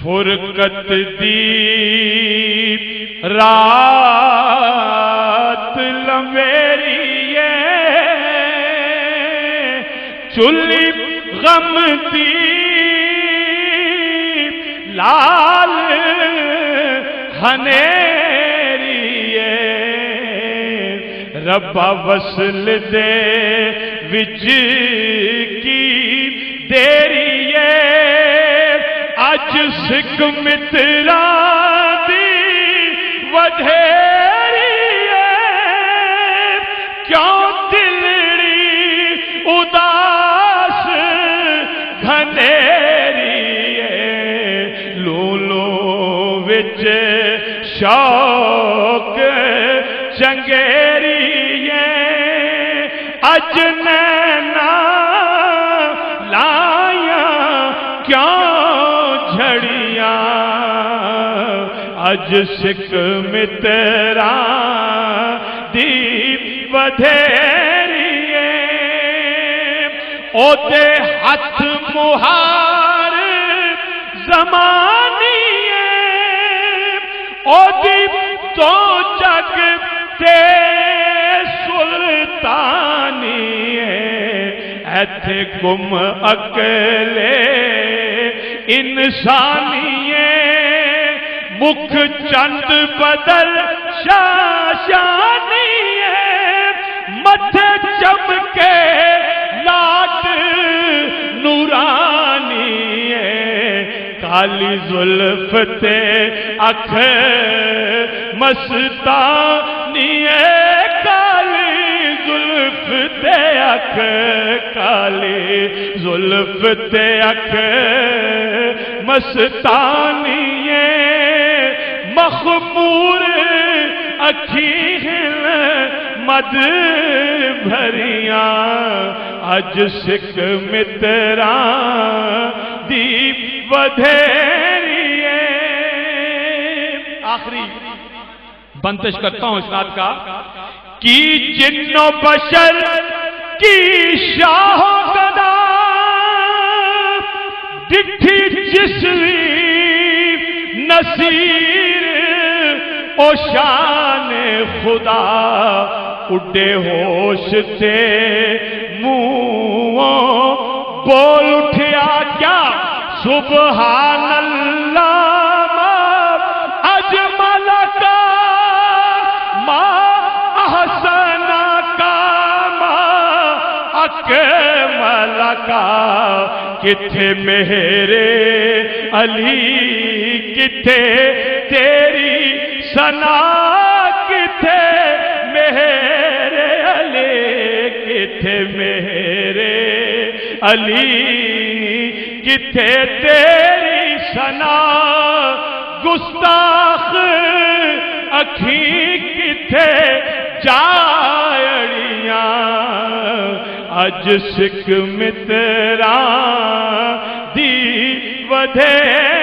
فرقت دی رات لمبیری چلی غم دی لال ہنیری ربا وصل دے وچ کی دیری اج سکھ مترا دی ودھیری کیوں دلڑی اداس گھنیری لولو وچ شوق چنگیری اج نینا لائیاں کیوں جھڑیاں اج سکھ متراں دی ودھیری او دے ہاتھ مہار زمانی او دی تو جگ تے سلطانی ایتھے گم اکلے انسانی مکھ چند بدل شاشانی متھے چمکے لاٹ نورانی کالی زلف تے اکھ مستانی کالی زلف تے اکھ کالی زلف تے اکھ مستانی مخمور اکھی مد بھریاں اج سکھ متراں دی ودھیری آخری بندش کرتا ہوں اسناد کا کی جن و بشر کی شاہ گدا ڈٹھی جسوی نصیر او شان خدا اڈے ہوش تے منہ بول اٹھیا کیا سبحان اللہ اجمل کا ما احسن کا ما اکمل کا کتھے میرے علی کتھے تیری ثنا کتھے میرے علی کتھے میرے علی کتھے تیری ثنا گستاخ اکھیں کتھے جائڑیاں اج سکھ متراں دی ودھیری